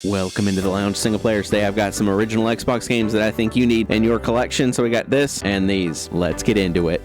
Welcome into the lounge, single player. Today I've got some original Xbox games that I think you need in your collection. So we got this and these. Let's get into it.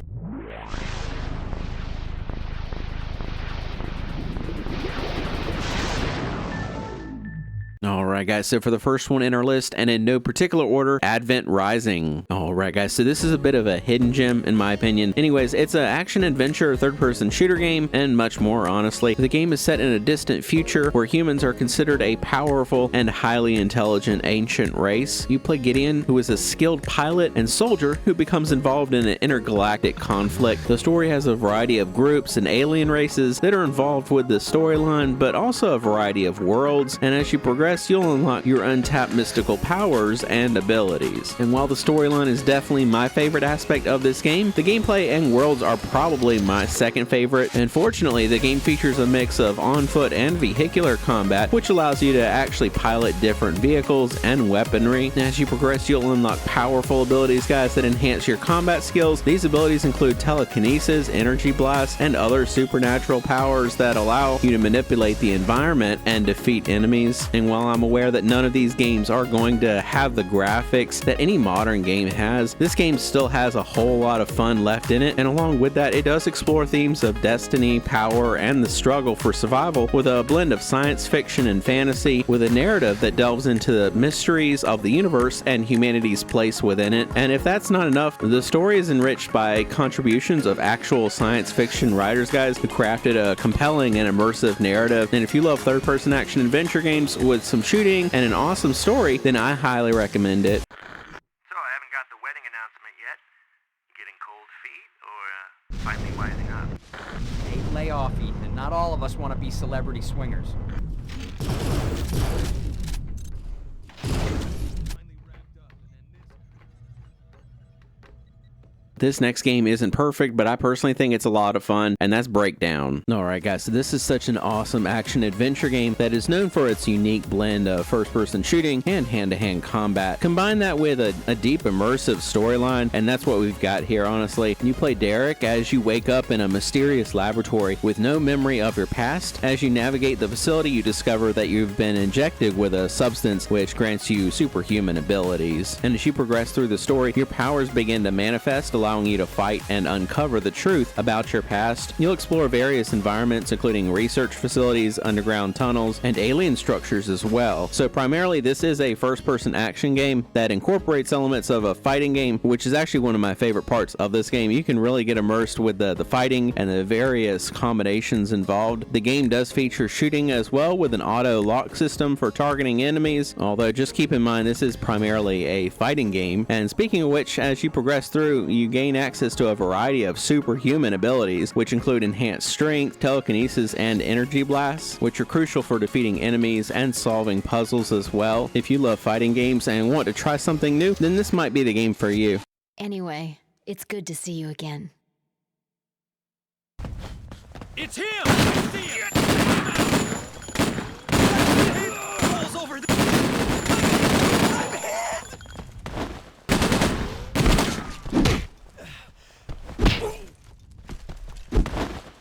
Alright guys, so for the first one in our list, and in no particular order, Advent Rising. Alright guys, so this is a bit of a hidden gem in my opinion. Anyways, it's an action-adventure, third-person shooter game, and much more honestly. The game is set in a distant future where humans are considered a powerful and highly intelligent ancient race. You play Gideon, who is a skilled pilot and soldier who becomes involved in an intergalactic conflict. The story has a variety of groups and alien races that are involved with the storyline, but also a variety of worlds, and as you progress, you'll unlock your untapped mystical powers and abilities. And while the storyline is definitely my favorite aspect of this game, the gameplay and worlds are probably my second favorite. And fortunately, the game features a mix of on-foot and vehicular combat, which allows you to actually pilot different vehicles and weaponry. As you progress, you'll unlock powerful abilities, guys, that enhance your combat skills. These abilities include telekinesis, energy blasts, and other supernatural powers that allow you to manipulate the environment and defeat enemies. And while I'm aware that none of these games are going to have the graphics that any modern game has, this game still has a whole lot of fun left in it, and along with that, it does explore themes of destiny, power, and the struggle for survival with a blend of science fiction and fantasy, with a narrative that delves into the mysteries of the universe and humanity's place within it. And if that's not enough, the story is enriched by contributions of actual science fiction writers, guys, who crafted a compelling and immersive narrative. And if you love third-person action-adventure games with some shooting and an awesome story, then I highly recommend it. So I haven't got the wedding announcement yet. Getting cold feet or finally wising up? Hey, lay off, Ethan. Not all of us want to be celebrity swingers. This next game isn't perfect, but I personally think it's a lot of fun, and that's Breakdown. Alright guys, so this is such an awesome action-adventure game that is known for its unique blend of first-person shooting and hand-to-hand combat. Combine that with a deep immersive storyline, and that's what we've got here, honestly. You play Derek as you wake up in a mysterious laboratory with no memory of your past. As you navigate the facility, you discover that you've been injected with a substance which grants you superhuman abilities. And as you progress through the story, your powers begin to manifest, allowing you to fight and uncover the truth about your past. You'll explore various environments, including research facilities, underground tunnels, and alien structures as well. So primarily, this is a first-person action game that incorporates elements of a fighting game, which is actually one of my favorite parts of this game. You can really get immersed with the fighting and the various combinations involved. The game does feature shooting as well, with an auto lock system for targeting enemies, although just keep in mind this is primarily a fighting game. And speaking of which, as you progress through, you gain access to a variety of superhuman abilities, which include enhanced strength, telekinesis, and energy blasts, which are crucial for defeating enemies and solving puzzles as well. If you love fighting games and want to try something new, then this might be the game for you. Anyway, it's good to see you again. It's him! I see him! Rolls over there! I'm hit!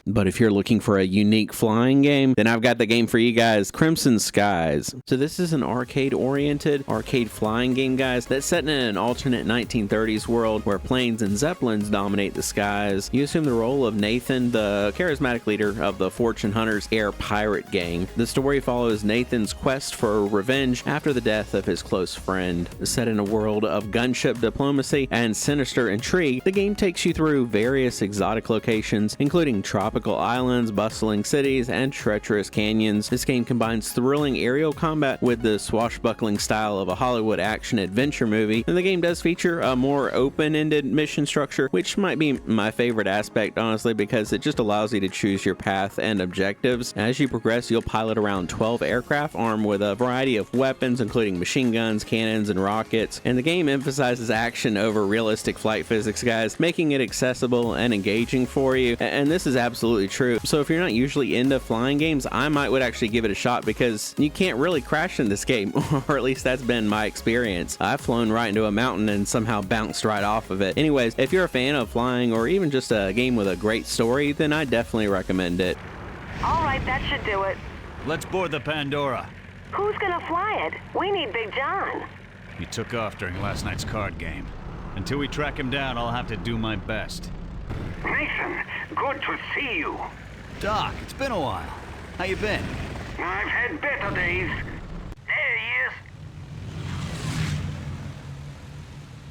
But if you're looking for a unique flying game, then I've got the game for you guys, Crimson Skies. So this is an arcade-oriented, arcade flying game, guys, that's set in an alternate 1930s world where planes and zeppelins dominate the skies. You assume the role of Nathan, the charismatic leader of the Fortune Hunters air pirate gang. The story follows Nathan's quest for revenge after the death of his close friend. Set in a world of gunship diplomacy and sinister intrigue, the game takes you through various exotic locations, including tropical islands, bustling cities, and treacherous canyons. This game combines thrilling aerial combat with the swashbuckling style of a Hollywood action-adventure movie, and the game does feature a more open-ended mission structure, which might be my favorite aspect, honestly, because it just allows you to choose your path and objectives. As you progress, you'll pilot around 12 aircraft armed with a variety of weapons, including machine guns, cannons, and rockets, and the game emphasizes action over realistic flight physics, guys, making it accessible and engaging for you, and this is absolutely true. So if you're not usually into flying games, I would actually give it a shot, because you can't really crash in this game, or at least that's been my experience. I've flown right into a mountain and somehow bounced right off of it. Anyways, if you're a fan of flying or even just a game with a great story, then I definitely recommend it. All right, that should do it. Let's board the Pandora. Who's gonna fly it? We need Big John. He took off during last night's card game. Until we track him down, I'll have to do my best. Mason, good to see you. Doc, it's been a while. How you been? I've had better days. There he is.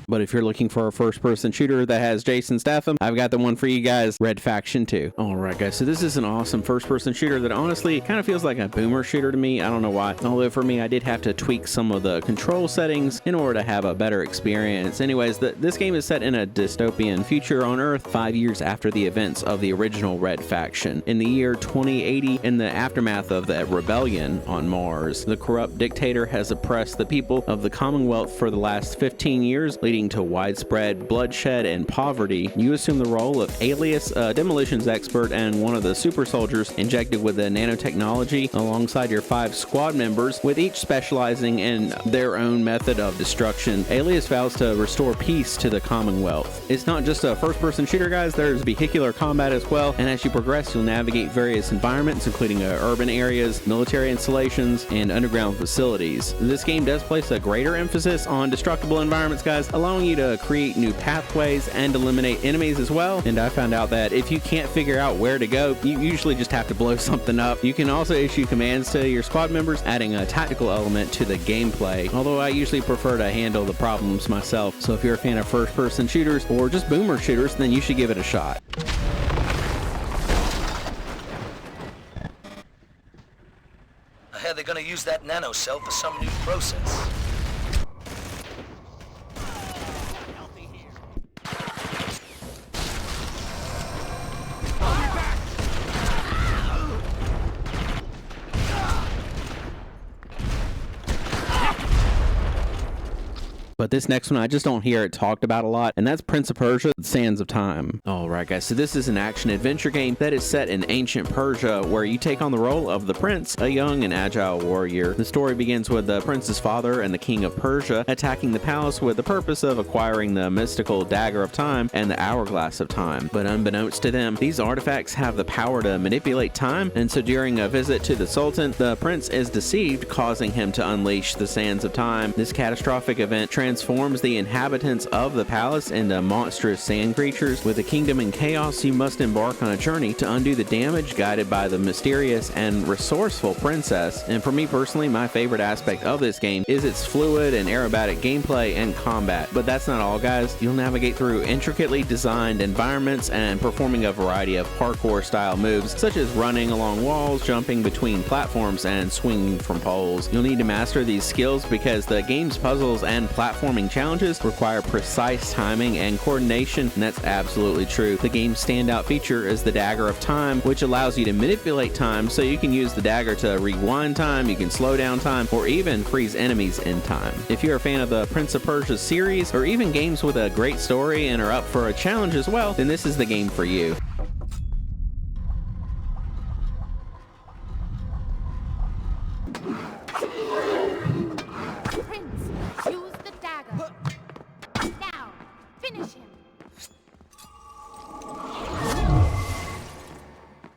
But if you're looking for a first-person shooter that has Jason Statham, I've got the one for you guys, Red Faction 2. Alright guys, so this is an awesome first-person shooter that honestly kind of feels like a boomer shooter to me. I don't know why. Although for me, I did have to tweak some of the control settings in order to have a better experience. Anyways, this game is set in a dystopian future on Earth 5 years after the events of the original Red Faction. In the year 2080, in the aftermath of the rebellion on Mars, the corrupt dictator has oppressed the people of the Commonwealth for the last 15 years, leading to widespread bloodshed and poverty. You assume the role of Alias, a demolitions expert and one of the super soldiers injected with the nanotechnology, alongside your 5 squad members, with each specializing in their own method of destruction. Alias vows to restore peace to the Commonwealth. It's not just a first-person shooter, guys. There's vehicular combat as well, and as you progress, you'll navigate various environments, including urban areas, military installations, and underground facilities. This game does place a greater emphasis on destructible environments, guys, allowing you to create new pathways and eliminate enemies as well. And I found out that if you can't figure out where to go, you usually just have to blow something up. You can also issue commands to your squad members, adding a tactical element to the gameplay, although I usually prefer to handle the problems myself. So if you're a fan of first-person shooters or just boomer shooters, then you should give it a shot. I heard they're gonna use that nanocell for some new process. But this next one, I just don't hear it talked about a lot, and that's Prince of Persia, Sands of Time. Alright guys, so this is an action-adventure game that is set in ancient Persia, where you take on the role of the prince, a young and agile warrior. The story begins with the prince's father and the king of Persia attacking the palace with the purpose of acquiring the mystical Dagger of Time and the Hourglass of Time. But unbeknownst to them, these artifacts have the power to manipulate time, and so during a visit to the Sultan, the prince is deceived, causing him to unleash the Sands of Time. This catastrophic event transforms the inhabitants of the palace into monstrous sand creatures. With the kingdom in chaos, you must embark on a journey to undo the damage, guided by the mysterious and resourceful princess. And for me personally, my favorite aspect of this game is its fluid and aerobatic gameplay and combat. But that's not all, guys. You'll navigate through intricately designed environments and performing a variety of parkour style moves, such as running along walls, jumping between platforms, and swinging from poles. You'll need to master these skills because the game's puzzles and platforming challenges require precise timing and coordination, and that's absolutely true. The game's standout feature is the Dagger of Time, which allows you to manipulate time, so you can use the dagger to rewind time, you can slow down time, or even freeze enemies in time. If you're a fan of the Prince of Persia series, or even games with a great story and are up for a challenge as well, then this is the game for you.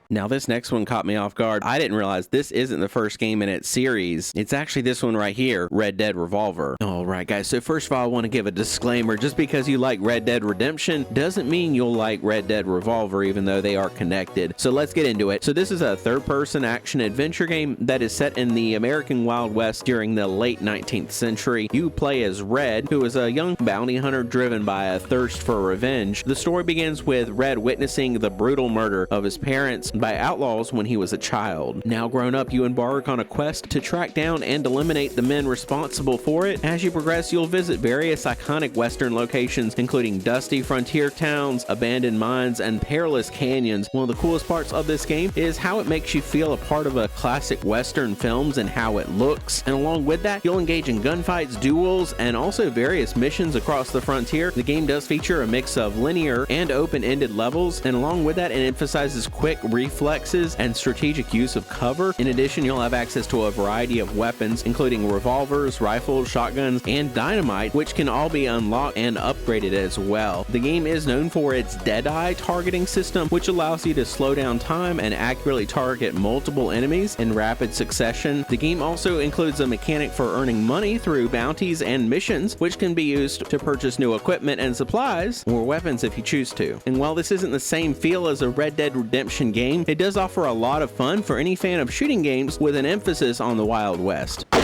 Now this next one caught me off guard. I didn't realize this isn't the first game in its series. It's actually this one right here, Red Dead Revolver. Alright guys, so first of all I want to give a disclaimer. Just because you like Red Dead Redemption doesn't mean you'll like Red Dead Revolver, even though they are connected. So let's get into it. So this is a third-person action-adventure game that is set in the American Wild West during the late 19th century. You play as Red, who is a young bounty hunter driven by a thirst for revenge. The story begins with Red witnessing the brutal murder of his parents by outlaws when he was a child. Now grown up, you embark on a quest to track down and eliminate the men responsible for it. As you progress, you'll visit various iconic Western locations, including dusty frontier towns, abandoned mines, and perilous canyons. One of the coolest parts of this game is how it makes you feel a part of a classic Western films and how it looks. And along with that, you'll engage in gunfights, duels, and also various missions across the frontier. The game does feature a mix of linear and open-ended levels, and along with that, it emphasizes quick reflexes, and strategic use of cover. In addition, you'll have access to a variety of weapons, including revolvers, rifles, shotguns, and dynamite, which can all be unlocked and upgraded as well. The game is known for its Deadeye targeting system, which allows you to slow down time and accurately target multiple enemies in rapid succession. The game also includes a mechanic for earning money through bounties and missions, which can be used to purchase new equipment and supplies, or weapons if you choose to. And while this isn't the same feel as a Red Dead Redemption game, it does offer a lot of fun for any fan of shooting games with an emphasis on the Wild West. Red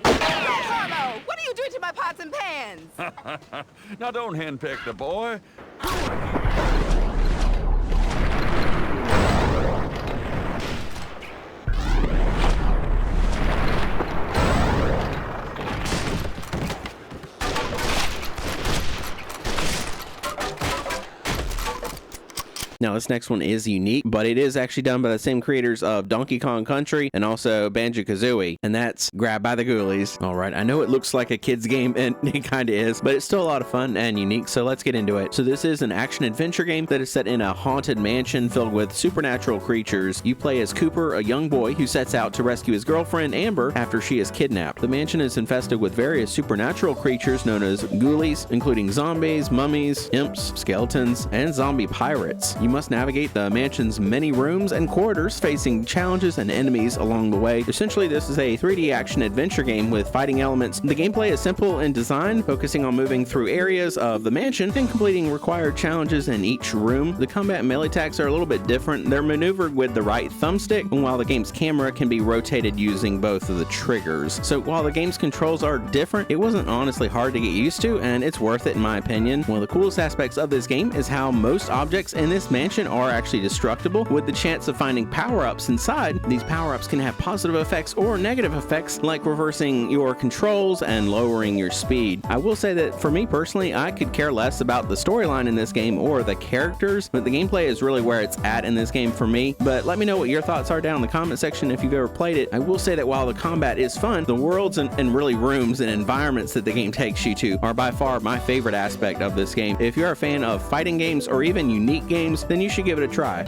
Harlow, what are you doing to my pots and pans? Now don't henpeck the boy. Now, this next one is unique, but it is actually done by the same creators of Donkey Kong Country and also Banjo-Kazooie, and that's By The Ghoulies. All right, I know it looks like a kid's game, and it kind of is, but it's still a lot of fun and unique, so let's get into it. So this is an action-adventure game that is set in a haunted mansion filled with supernatural creatures. You play as Cooper, a young boy who sets out to rescue his girlfriend, Amber, after she is kidnapped. The mansion is infested with various supernatural creatures known as ghoulies, including zombies, mummies, imps, skeletons, and zombie pirates. You must navigate the mansion's many rooms and corridors, facing challenges and enemies along the way. Essentially, this is a 3D action-adventure game with fighting elements. The gameplay is simple in design, focusing on moving through areas of the mansion and completing required challenges in each room. The combat and melee attacks are a little bit different. They're maneuvered with the right thumbstick, and while the game's camera can be rotated using both of the triggers. So while the game's controls are different, it wasn't honestly hard to get used to, and it's worth it in my opinion. One of the coolest aspects of this game is how most objects in this mansion are actually destructible, with the chance of finding power-ups inside. These power-ups can have positive effects or negative effects, like reversing your controls and lowering your speed. I will say that for me personally, I could care less about the storyline in this game or the characters, but the gameplay is really where it's at in this game for me. But let me know what your thoughts are down in the comment section if you've ever played it. I will say that while the combat is fun, the worlds and really rooms and environments that the game takes you to are by far my favorite aspect of this game. If you're a fan of fighting games or even unique games, then you should give it a try.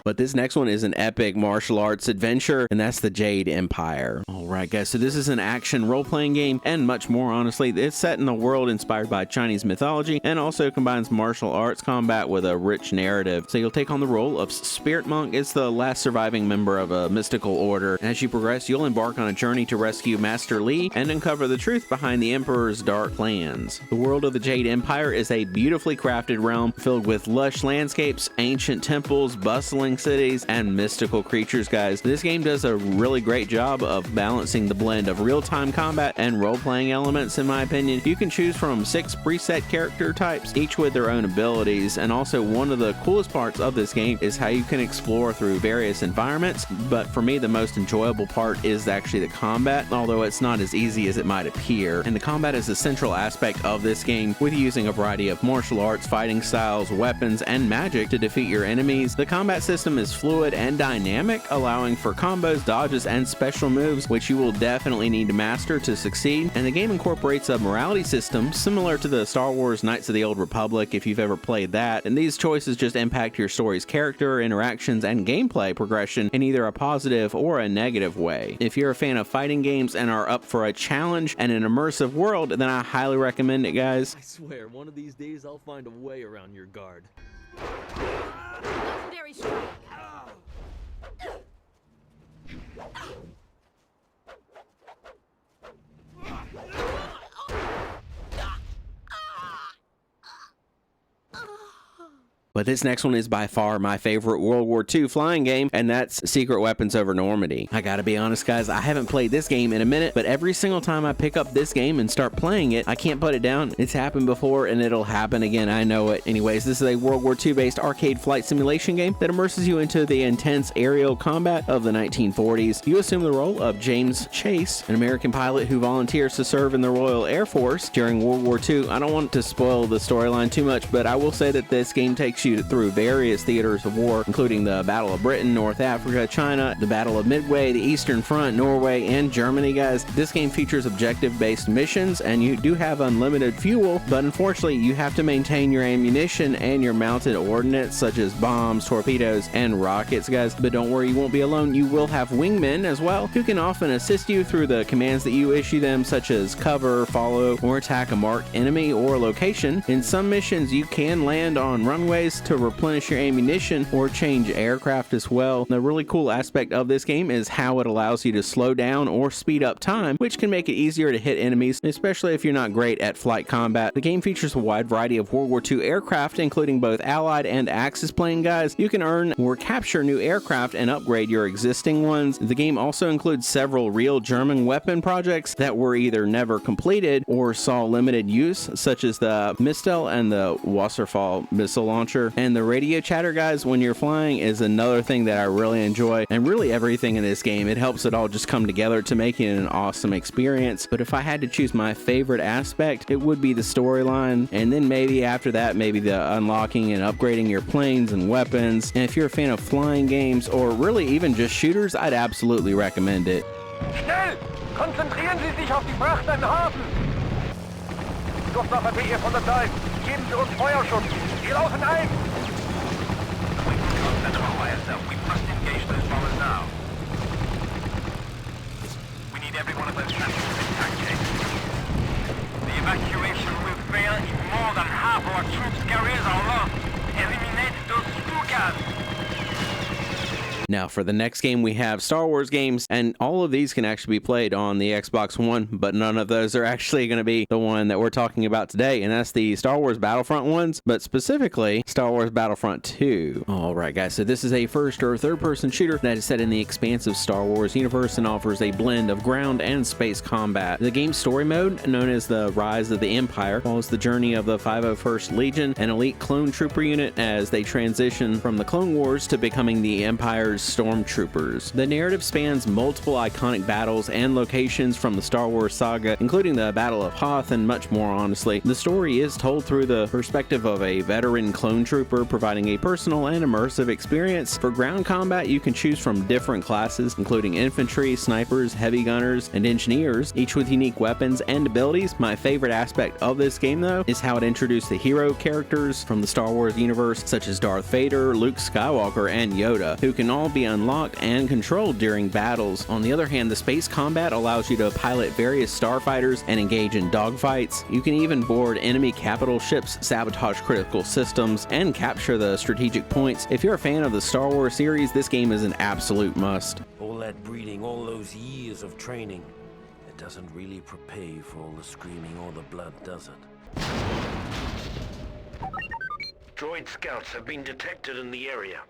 But this next one is an epic martial arts adventure, and that's the Jade Empire. Alright guys, so this is an action role-playing game and much more. Honestly, it's set in a world inspired by Chinese mythology and also combines martial arts combat with a rich narrative. So you'll take on the role of Spirit Monk. It's the last surviving member of a mystical order. As you progress, you'll embark on a journey to rescue Master Li and uncover the truth behind the Emperor's dark plans. The world of the Jade Empire is a beautifully crafted realm filled with lush landscapes, ancient temples, bustling cities, and mystical creatures, guys. This game does a really great job of balancing the blend of real-time combat and role-playing elements, in my opinion. You can choose from 6 preset character types, each with their own abilities, and also one of the coolest parts of this game is how you can explore through various environments. But for me, the most enjoyable part is actually the combat, although it's not as easy as it might appear. And the combat is a central aspect of this game, with using a variety of martial arts, fighting styles, weapons, and magic to defeat your enemies. The combat system is fluid and dynamic, allowing for combos, dodges, and special moves, which you will definitely need to master to succeed. And the game incorporates a morality system similar to the Star Wars Knights of the Old Republic, if you've ever played that. And these choices just impact your story's character, interactions, and gameplay progression in either a positive or a negative way. If you're a fan of fighting games and are up for a challenge and an immersive world, then I highly recommend it, guys. I swear, one of these days I'll find a way around your guard. Legendary strike. But this next one is by far my favorite World War II flying game, and that's Secret Weapons over Normandy. I gotta be honest, guys, I haven't played this game in a minute, but every single time I pick up this game and start playing it, I can't put it down. It's happened before, and it'll happen again, I know it. Anyways, this is a World War II based arcade flight simulation game that immerses you into the intense aerial combat of the 1940s. You assume the role of James Chase, an American pilot who volunteers to serve in the Royal Air Force during World War II. I don't want to spoil the storyline too much, but I will say that this game takes you you through various theaters of war, including the Battle of Britain, North Africa, China, the Battle of Midway, the Eastern Front, Norway, and Germany, guys. This game features objective-based missions, and you do have unlimited fuel, but unfortunately, you have to maintain your ammunition and your mounted ordnance, such as bombs, torpedoes, and rockets, guys. But don't worry, you won't be alone. You will have wingmen as well, who can often assist you through the commands that you issue them, such as cover, follow, or attack a marked enemy or location. In some missions, you can land on runways to replenish your ammunition or change aircraft as well. The really cool aspect of this game is how it allows you to slow down or speed up time, which can make it easier to hit enemies, especially if you're not great at flight combat. The game features a wide variety of World War II aircraft, including both Allied and Axis plane, guys. You can earn or capture new aircraft and upgrade your existing ones. The game also includes several real German weapon projects that were either never completed or saw limited use, such as the Mistel and the Wasserfall missile launcher. And the radio chatter, guys, when you're flying is another thing that I really enjoy, and really everything in this game. It helps it all just come together to make it an awesome experience. But if I had to choose my favorite aspect, it would be the storyline, and then maybe after that, maybe the unlocking and upgrading your planes and weapons. And if you're a fan of flying games, or really even just shooters, I'd absolutely recommend it. Schnell! Konzentrieren Sie sich auf die Fracht im Hafen! Luftwaffe BE 103, geben Sie uns Feuerschutz! Wir laufen ein! We cannot satisfy ourselves. We must engage those bombers now. We need every one of those vessels intact, Jade. The evacuation will fail if more than half our troops carriers are lost. Eliminate those spookers! Now, for the next game, we have Star Wars games, and all of these can actually be played on the Xbox One, but none of those are actually going to be the one that we're talking about today, and that's the Star Wars Battlefront ones, but specifically Star Wars Battlefront 2. All right, guys, so this is a first or third-person shooter that is set in the expansive Star Wars universe and offers a blend of ground and space combat. The game's story mode, known as the Rise of the Empire, follows the journey of the 501st Legion, an elite clone trooper unit, as they transition from the Clone Wars to becoming the Empire's stormtroopers. The narrative spans multiple iconic battles and locations from the Star Wars saga, including the Battle of Hoth and much more. Honestly, the story is told through the perspective of a veteran clone trooper, providing a personal and immersive experience. For ground combat, you can choose from different classes, including infantry, snipers, heavy gunners, and engineers, each with unique weapons and abilities. My favorite aspect of this game, though, is how it introduced the hero characters from the Star Wars universe, such as Darth Vader, Luke Skywalker, and Yoda, who can all be unlocked and controlled during battles. On the other hand, the space combat allows you to pilot various starfighters and engage in dogfights. You can even board enemy capital ships, sabotage critical systems, and capture the strategic points. If you're a fan of the Star Wars series, this game is an absolute must. All that breeding, all those years of training, it doesn't really prepare you for all the screaming or the blood, does it? Droid scouts have been detected in the area.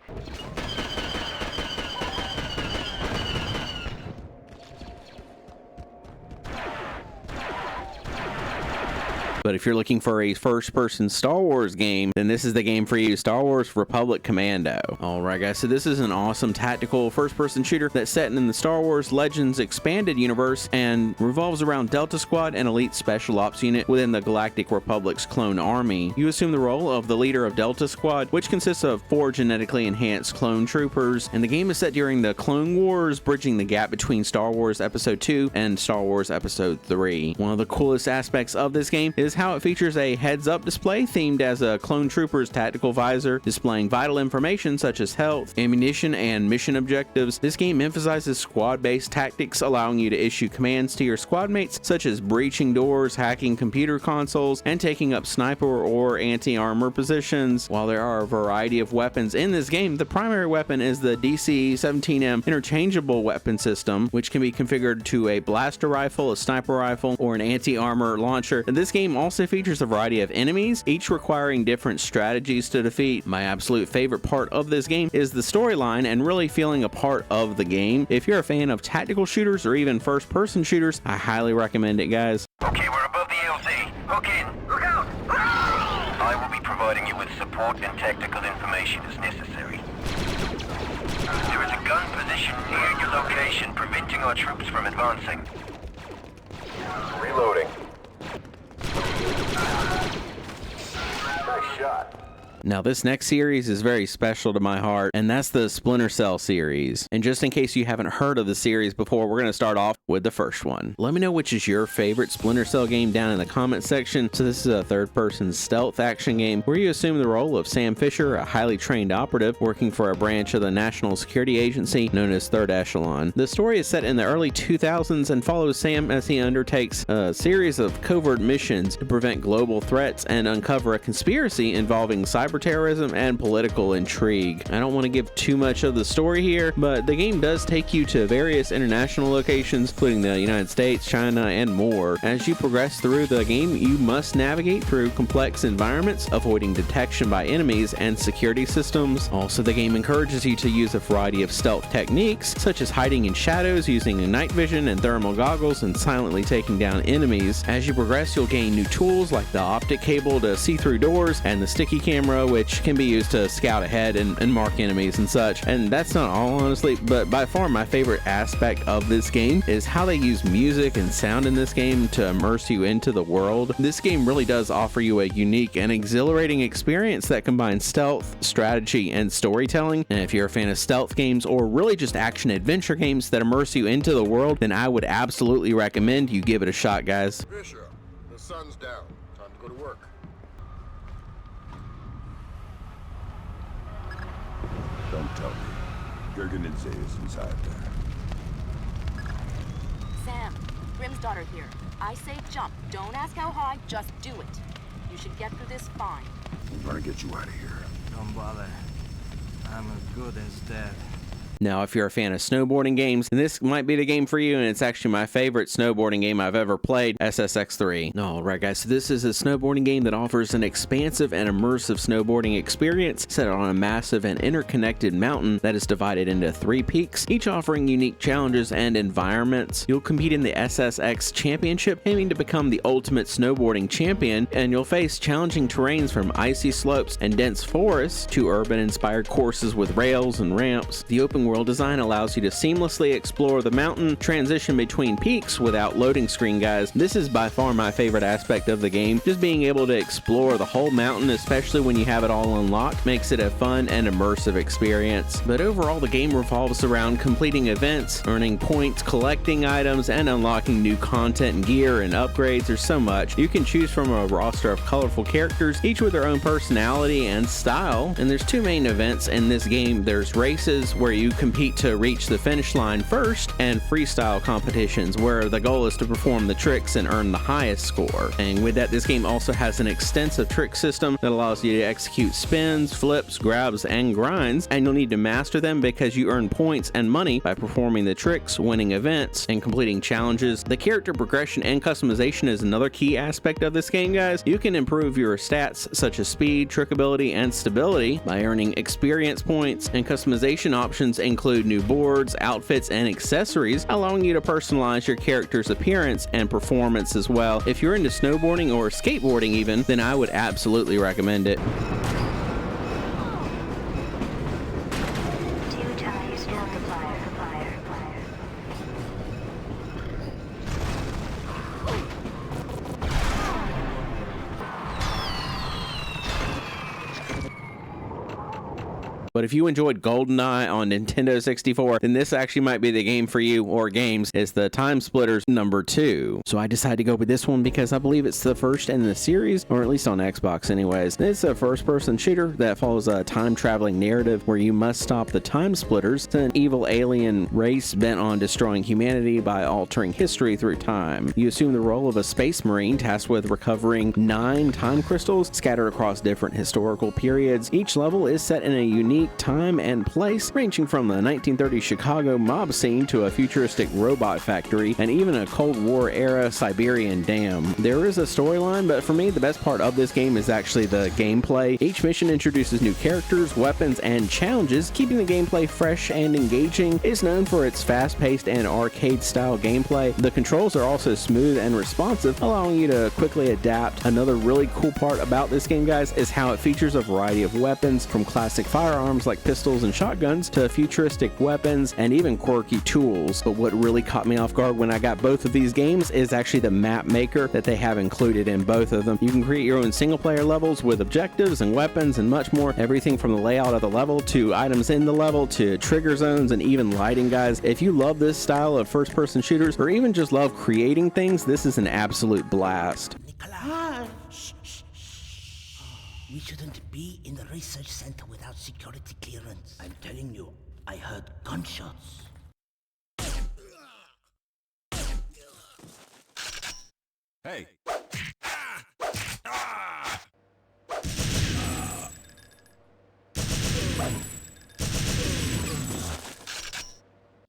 But if you're looking for a first-person Star Wars game, then this is the game for you, Star Wars Republic Commando. Alright guys, so this is an awesome tactical first-person shooter that's set in the Star Wars Legends expanded universe and revolves around Delta Squad, an elite special ops unit within the Galactic Republic's clone army. You assume the role of the leader of Delta Squad, which consists of 4 genetically enhanced clone troopers, and the game is set during the Clone Wars, bridging the gap between Star Wars Episode 2 and Star Wars Episode 3. One of the coolest aspects of this game is how it features a heads-up display themed as a clone trooper's tactical visor, displaying vital information such as health, ammunition, and mission objectives. This game emphasizes squad-based tactics, allowing you to issue commands to your squad mates such as breaching doors, hacking computer consoles, and taking up sniper or anti-armor positions. While there are a variety of weapons in this game, the primary weapon is the DC-17M interchangeable weapon system, which can be configured to a blaster rifle, a sniper rifle, or an anti-armor launcher. And this game also features a variety of enemies, each requiring different strategies to defeat. My absolute favorite part of this game is the storyline and really feeling a part of the game. If you're a fan of tactical shooters or even first-person shooters, I highly recommend it, guys. Okay, we're above the LZ. Hook in. Look out! I will be providing you with support and tactical information as necessary. There is a gun position near your location, preventing our troops from advancing. Reloading. Nice shot. Now this next series is very special to my heart, and that's the Splinter Cell series. And just in case you haven't heard of the series before, we're going to start off with the first one. Let me know which is your favorite Splinter Cell game down in the comment section. So this is a third-person stealth action game where you assume the role of Sam Fisher, a highly trained operative working for a branch of the National Security Agency known as Third Echelon. The story is set in the early 2000s and follows Sam as he undertakes a series of covert missions to prevent global threats and uncover a conspiracy involving cyber terrorism and political intrigue. I don't want to give too much of the story here, but the game does take you to various international locations, including the United States, China, and more. As you progress through the game, you must navigate through complex environments, avoiding detection by enemies and security systems. Also, the game encourages you to use a variety of stealth techniques, such as hiding in shadows using night vision and thermal goggles and silently taking down enemies. As you progress, you'll gain new tools like the optic cable to see through doors and the sticky camera, which can be used to scout ahead and mark enemies and such. And that's not all, honestly, but by far my favorite aspect of this game is how they use music and sound in this game to immerse you into the world. This game really does offer you a unique and exhilarating experience that combines stealth, strategy, and storytelling. And if you're a fan of stealth games or really just action adventure games that immerse you into the world, then I would absolutely recommend you give it a shot, guys. Fisher, the sun's down. Time to go to work. Don't tell me. Gergenidze is inside there. Sam, Grim's daughter here. I say jump. Don't ask how high, just do it. You should get through this fine. I'm gonna get you out of here. Don't bother. I'm as good as dead. Now, if you're a fan of snowboarding games, then this might be the game for you, and it's actually my favorite snowboarding game I've ever played, SSX3. Alright guys, so this is a snowboarding game that offers an expansive and immersive snowboarding experience set on a massive and interconnected mountain that is divided into 3 peaks, each offering unique challenges and environments. You'll compete in the SSX Championship, aiming to become the ultimate snowboarding champion, and you'll face challenging terrains from icy slopes and dense forests to urban-inspired courses with rails and ramps. The open world design allows you to seamlessly explore the mountain, transition between peaks without loading screen, guys. This is by far my favorite aspect of the game. Just being able to explore the whole mountain, especially when you have it all unlocked, makes it a fun and immersive experience. But overall, the game revolves around completing events, earning points, collecting items, and unlocking new content and gear and upgrades. There's so much. You can choose from a roster of colorful characters, each with their own personality and style. And there's 2 main events in this game. There's races, where you compete to reach the finish line first, and freestyle competitions where the goal is to perform the tricks and earn the highest score. And with that, this game also has an extensive trick system that allows you to execute spins, flips, grabs, and grinds, and you'll need to master them because you earn points and money by performing the tricks, winning events, and completing challenges. The character progression and customization is another key aspect of this game, guys. You can improve your stats such as speed, trickability, and stability by earning experience points, and customization options include new boards, outfits, and accessories, allowing you to personalize your character's appearance and performance as well. If you're into snowboarding or skateboarding even, then I would absolutely recommend it. But if you enjoyed GoldenEye on Nintendo 64, then this actually might be the game for you, or games. It's the TimeSplitters #2. So I decided to go with this one because I believe it's the first in the series, or at least on Xbox anyways. It's a first-person shooter that follows a time-traveling narrative where you must stop the TimeSplitters, an evil alien race bent on destroying humanity by altering history through time. You assume the role of a space marine tasked with recovering 9 time crystals scattered across different historical periods. Each level is set in a unique time and place, ranging from the 1930s Chicago mob scene to a futuristic robot factory and even a Cold War era Siberian dam. There is a storyline, but for me the best part of this game is actually the gameplay. Each mission introduces new characters, weapons, and challenges, keeping the gameplay fresh and engaging. It's known for its fast-paced and arcade-style gameplay. The controls are also smooth and responsive, allowing you to quickly adapt. Another really cool part about this game, guys, is how it features a variety of weapons, from classic firearms firearms like pistols and shotguns to futuristic weapons and even quirky tools. But what really caught me off guard when I got both of these games is actually the map maker that they have included in both of them. You can create your own single player levels with objectives and weapons and much more. Everything from the layout of the level to items in the level to trigger zones and even lighting, guys. If you love this style of first person shooters or even just love creating things, this is an absolute blast. We shouldn't be in the research center without security clearance. I'm telling you, I heard gunshots. Hey.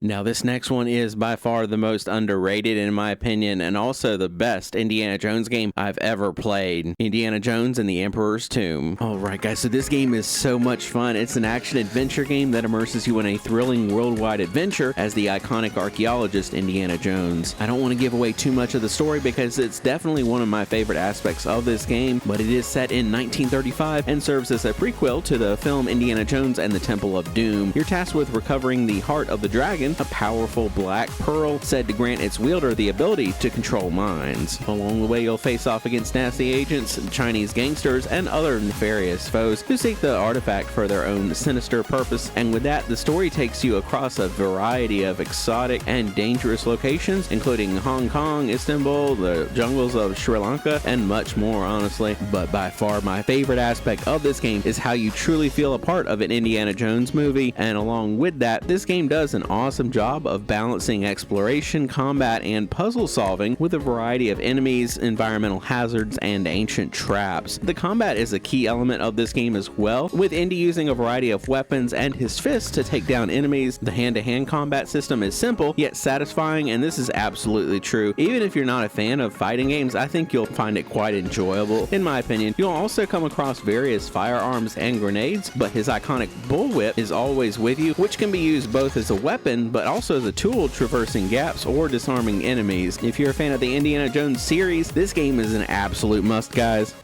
Now this next one is by far the most underrated in my opinion, and also the best Indiana Jones game I've ever played. Indiana Jones and the Emperor's Tomb. Alright guys, so this game is so much fun. It's an action-adventure game that immerses you in a thrilling worldwide adventure as the iconic archaeologist Indiana Jones. I don't want to give away too much of the story because it's definitely one of my favorite aspects of this game, but it is set in 1935 and serves as a prequel to the film Indiana Jones and the Temple of Doom. You're tasked with recovering the Heart of the Dragon, a powerful black pearl said to grant its wielder the ability to control minds. Along the way, you'll face off against nasty agents, Chinese gangsters, and other nefarious foes who seek the artifact for their own sinister purpose. And with that, the story takes you across a variety of exotic and dangerous locations, including Hong Kong, Istanbul, the jungles of Sri Lanka, and much more, honestly. But by far, my favorite aspect of this game is how you truly feel a part of an Indiana Jones movie, and along with that, this game does an awesome job of balancing exploration, combat, and puzzle solving with a variety of enemies, environmental hazards, and ancient traps. The combat is a key element of this game as well, with Indy using a variety of weapons and his fists to take down enemies. The hand-to-hand combat system is simple yet satisfying, and this is absolutely true. Even if you're not a fan of fighting games, I think you'll find it quite enjoyable. In my opinion, you'll also come across various firearms and grenades, but his iconic bullwhip is always with you, which can be used both as a weapon but also as a tool traversing gaps or disarming enemies. If you're a fan of the Indiana Jones series, this game is an absolute must, guys.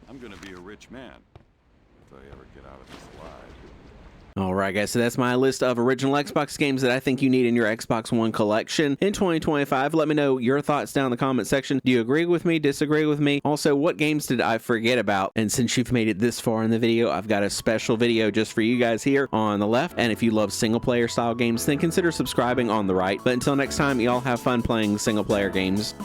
I'm gonna be a rich man if I ever get out of this alive. Alright guys, so that's my list of original Xbox games that I think you need in your Xbox One collection in 2025. Let me know your thoughts down in the comment section. Do you agree with me, disagree with me? Also, what games did I forget about? And since you've made it this far in the video, I've got a special video just for you guys here on the left. And if you love single player style games, then consider subscribing on the right. But until next time, y'all have fun playing single player games.